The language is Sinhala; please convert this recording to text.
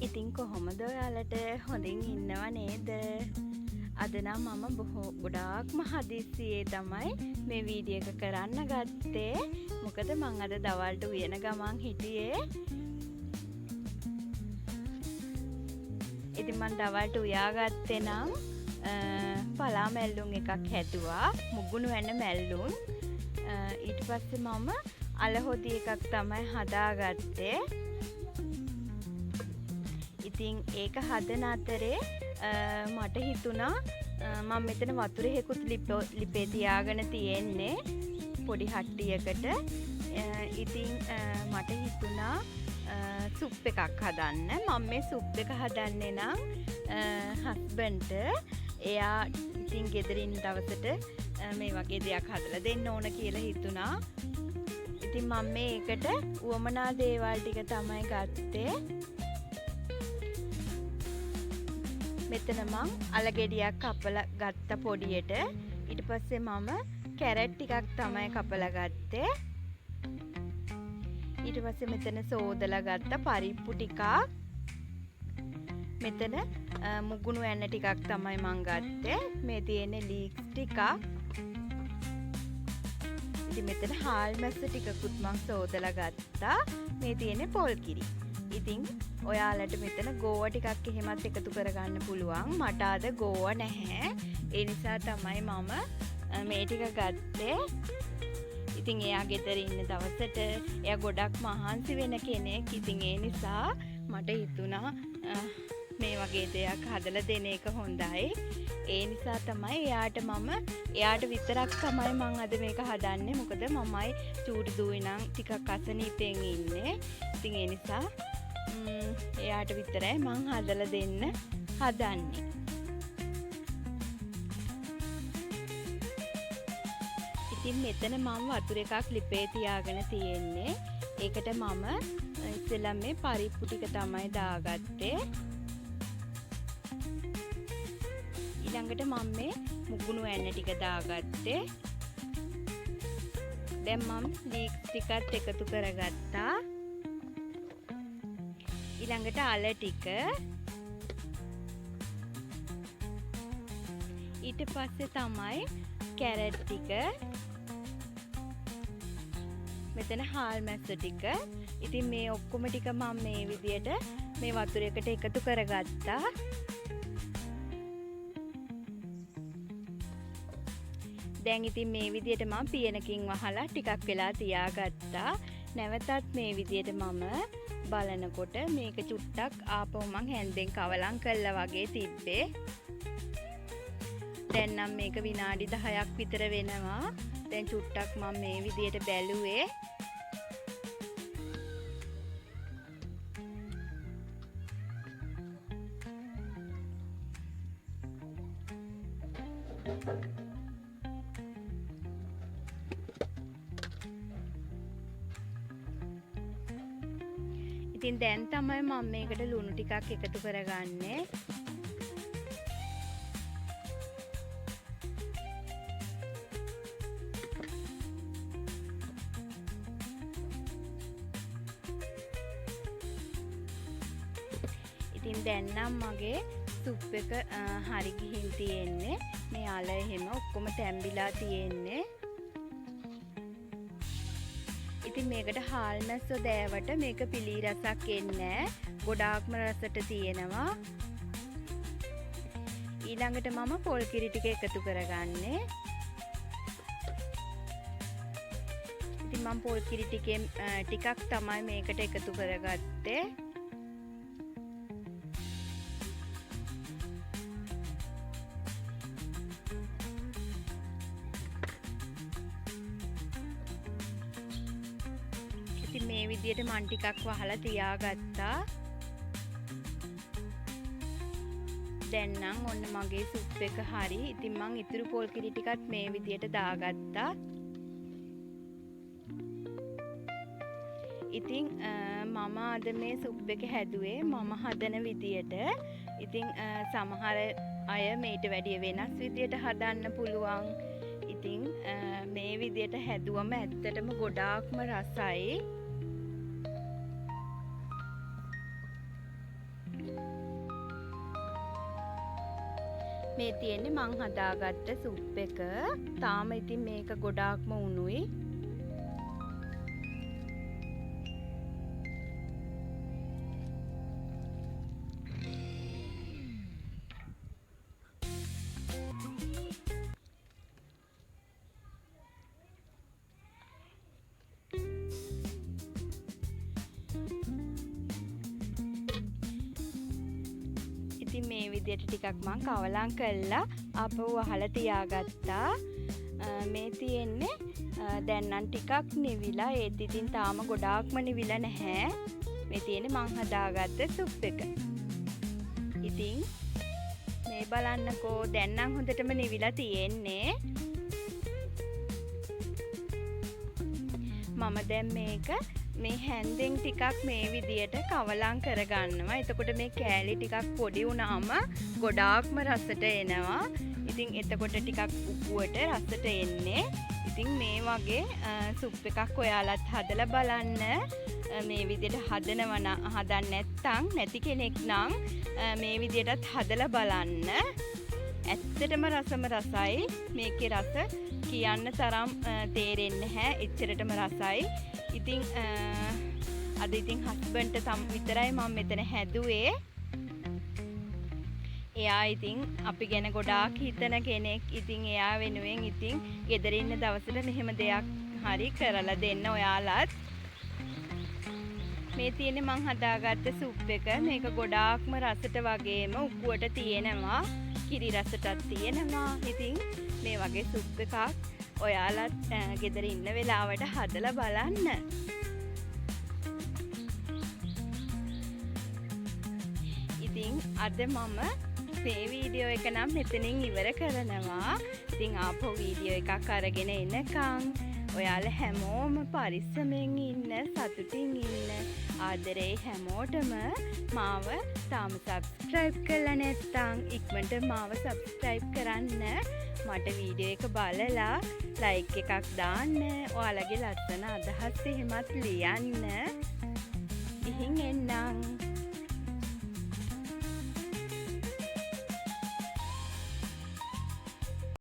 ඉතින් කොහොමද ඔයාලට හොඳින් ඉන්නව නේද? අද නම් මම ගොඩාක්ම හදිස්සියේ තමයි මේ වීඩියෝ එක කරන්න ගත්තේ. මොකද මං අද දවල්ට උයන ගමන් හිටියේ. ඉතින් මං දවල්ට උයාගත්තේ නම් පලා මැල්ලුම් එකක් හැදුවා. මුගුණු වෙන මැල්ලුම්. ඊට පස්සේ මම අලහොදි එකක් තමයි හදාගත්තේ. ඉතින් ඒක හදන අතරේ මට හිතුණා මම මෙතන වතුර හේකුත් ලිපේ තියාගෙන තියෙන්නේ පොඩි හට්ටියකට. ඉතින් මට හිතුණා සුප් එකක් හදන්න. මම මේ සුප් එක හදන්නේ නම් හස්බන්ඩ්ට එයා ඉතින් ගෙදර ඉන්න දවසට මේ වගේ දෙයක් හදලා දෙන්න ඕන කියලා හිතුණා. ඉතින් මම මේකට උවමනා දේවල් ටික තමයි ගත්තේ. මෙතන මං අලගෙඩියක් කපලා ගත්ත පොඩියට. ඊට පස්සේ මම කැරට් ටිකක් තමයි කපලා ගත්තේ. ඊට පස්සේ මෙතන සෝදලා ගත්ත පරිප්පු ටිකක්. මෙතන මුගුණු ඇන්න ටිකක් තමයි මං ගත්තේ. මේ තියෙන්නේ ලීක්ස් ටිකක්. ඉතින් මෙතන හාල් මැස්ස ටිකකුත් මං සෝදලා ගත්තා. මේ තියෙන්නේ පොල් කිරි. ඉතින් ඔයාලට මෙතන ගෝවා ටිකක් එහෙමත් එකතු කරගන්න පුළුවන්. මට අද ගෝවා නැහැ. ඒ නිසා තමයි මම මේ ටික ගත්තේ. ඉතින් එයා ගෙදර ඉන්න දවසට එයා ගොඩක් මහන්සි වෙන කෙනෙක්. ඉතින් ඒ නිසා මට හිතුණා මේ වගේ දෙයක් හදලා දෙන එක හොඳයි. ඒ නිසා තමයි එයාට විතරක් තමයි මම අද මේක හදන්නේ. මොකද මමයි චූටි දුවේ නම් ටිකක් අසනීපෙන් ඉන්නේ. ඉතින් ඒ නිසා එයාට විතරයි මං හදලා දෙන්න හදන්නේ. ඉතින් මෙතන මම වතුර එකක් ලිපේ තියාගෙන තියෙන්නේ. ඒකට මම ඉස්සෙල්ලා මේ පරිප්පු ටික තමයි දාගත්තේ. ඊළඟට මම මේ මුගුණු ඇන්න ටික දාගත්තේ. දැන් මම ලීක්ස් ටිකත් එකතු කරගත්තා. ඊළඟට අල ටික. ඊට පස්සේ තමයි කැරට් ටික. මෙතන හාල් මැස්ස ටික. ඉතින් මේ ඔක්කොම ටික මම මේ විදියට මේ වතුර එකට එකතු කරගත්තා. දැන් ඉතින් මේ විදියට මම පියනකින් වහලා ටිකක් වෙලා තියාගත්තා. නැවතත් මේ විදියට මම බලනකොට මේක චුට්ටක් ආපහු මං හැන්දෙන් කවලම් කළා වගේ තිබ්බේ. දැන් නම් මේක විනාඩි 10ක් විතර වෙනවා. දැන් චුට්ටක් මම මේ විදියට බැලුවේ. ඉතින් දැන් තමයි මම මේකට ලුණු ටිකක් එකතු කරගන්නේ. ඉතින් දැන් නම් මගේ සුප් එක හරි ගිහින් තියෙන්නේ. මේ අල එහෙම ඔක්කොම තැම්බිලා තියෙන්නේ. ඉතින් මේකට හාල් මැස්සෝ දෑවට මේක පිලී රසක් එන්නේ. ගොඩාක්ම රසට තියෙනවා. ඊළඟට මම පොල් කිරි ටික එකතු කරගන්නේ. ඉතින් මම පොල් කිරි ටිකක් තමයි මේකට එකතු කරගත්තේ. ඉතින් මේ විදියට මන් ටිකක් වහලා තියාගත්තා. දැන් නම් ඔන්න මගේ සුප් එක හරි. ඉතින් මං ඉතුරු පොල් කිරි ටිකත් මේ විදියට දාගත්තා. ඉතින් මම අද මේ සුප් එක හැදුවේ මම හදන විදියට. ඉතින් සමහර අය මේට වැඩිය වෙනස් විදියට හදන්න පුළුවන්. ඉතින් මේ විදියට හැදුවම ඇත්තටම ගොඩාක්ම රසයි. මේ තියෙන්නේ මං හදාගත්ත සුප් එක. තාම ඉතින් මේක ගොඩාක්ම උණුයි. ඉතින් මේ විදියට ටිකක් මං කවලම් කරලා ආපහු අහලා තියාගත්තා. මේ තියෙන්නේ දැන් නම් ටිකක් නිවිලා. ඒත් ඉතින් තාම ගොඩාක්ම නිවිලා නැහැ. මේ තියෙන්නේ මං හදාගත්ත සුප් එක. ඉතින් මේ බලන්නකෝ දැන් නම් හොඳටම නිවිලා තියෙන්නේ. මම දැන් මේක මේ හැන්දෙන් ටිකක් මේ විදියට කවලම් කරගන්නවා. එතකොට මේ කෑලි ටිකක් පොඩි වුණාම ගොඩාක්ම රසට එනවා. ඉතින් එතකොට ටිකක් උපුවට රසට එන්නේ. ඉතින් මේ වගේ සුප් එකක් ඔයාලත් හදලා බලන්න. මේ විදියට හදන්න නැති කෙනෙක් නම් මේ විදියටත් හදලා බලන්න. ඇත්තටම රසම රසයි. මේකේ රස කියන්න තරම් තේරෙන්නේ නැහැ. එච්චරටම රසයි. ඉතින් අද ඉතින් හස්බන්ඩ්ට විතරයි මම මෙතන හැදුවේ. එයා ඉතින් අපි ගැන ගොඩාක් හිතන කෙනෙක්. ඉතින් එයා වෙනුවෙන් ඉතින් ගෙදර ඉන්න දවසට මෙහෙම දෙයක් හරි කරලා දෙන්න ඔයාලත්. මේ තියෙන්නේ මං හදාගත්ත සුප් එක. මේක ගොඩාක්ම රසට වගේම උක්කුවට තියෙනවා. කිරි රසටත් තියෙනවා. ඉතින් මේ වගේ සුප් එකක් ඔයාලත් ගෙදර ඉන්න වෙලාවට හදලා බලන්න. ඉතින් අද මම මේ වීඩියෝ එක නම් මෙතනින් ඉවර කරනවා. ඉතින් ආපහු වීඩියෝ එකක් අරගෙන එනකන් ඔයාලා හැමෝම පරිස්සමෙන් ඉන්න, සතුටින් ඉන්න. ආදරේ හැමෝටම මාව තාම සබ්ස්ක්‍රයිබ් කරලා නැත්නම් ඉක්මනට මාව සබ්ස්ක්‍රයිබ් කරන්න. මට වීඩියෝ එක බලලා ලයික් එකක් දාන්න. ඔයාලගේ ලස්සන අදහස් එහෙමත් ලියන්න. ඉහින් එන්නම්.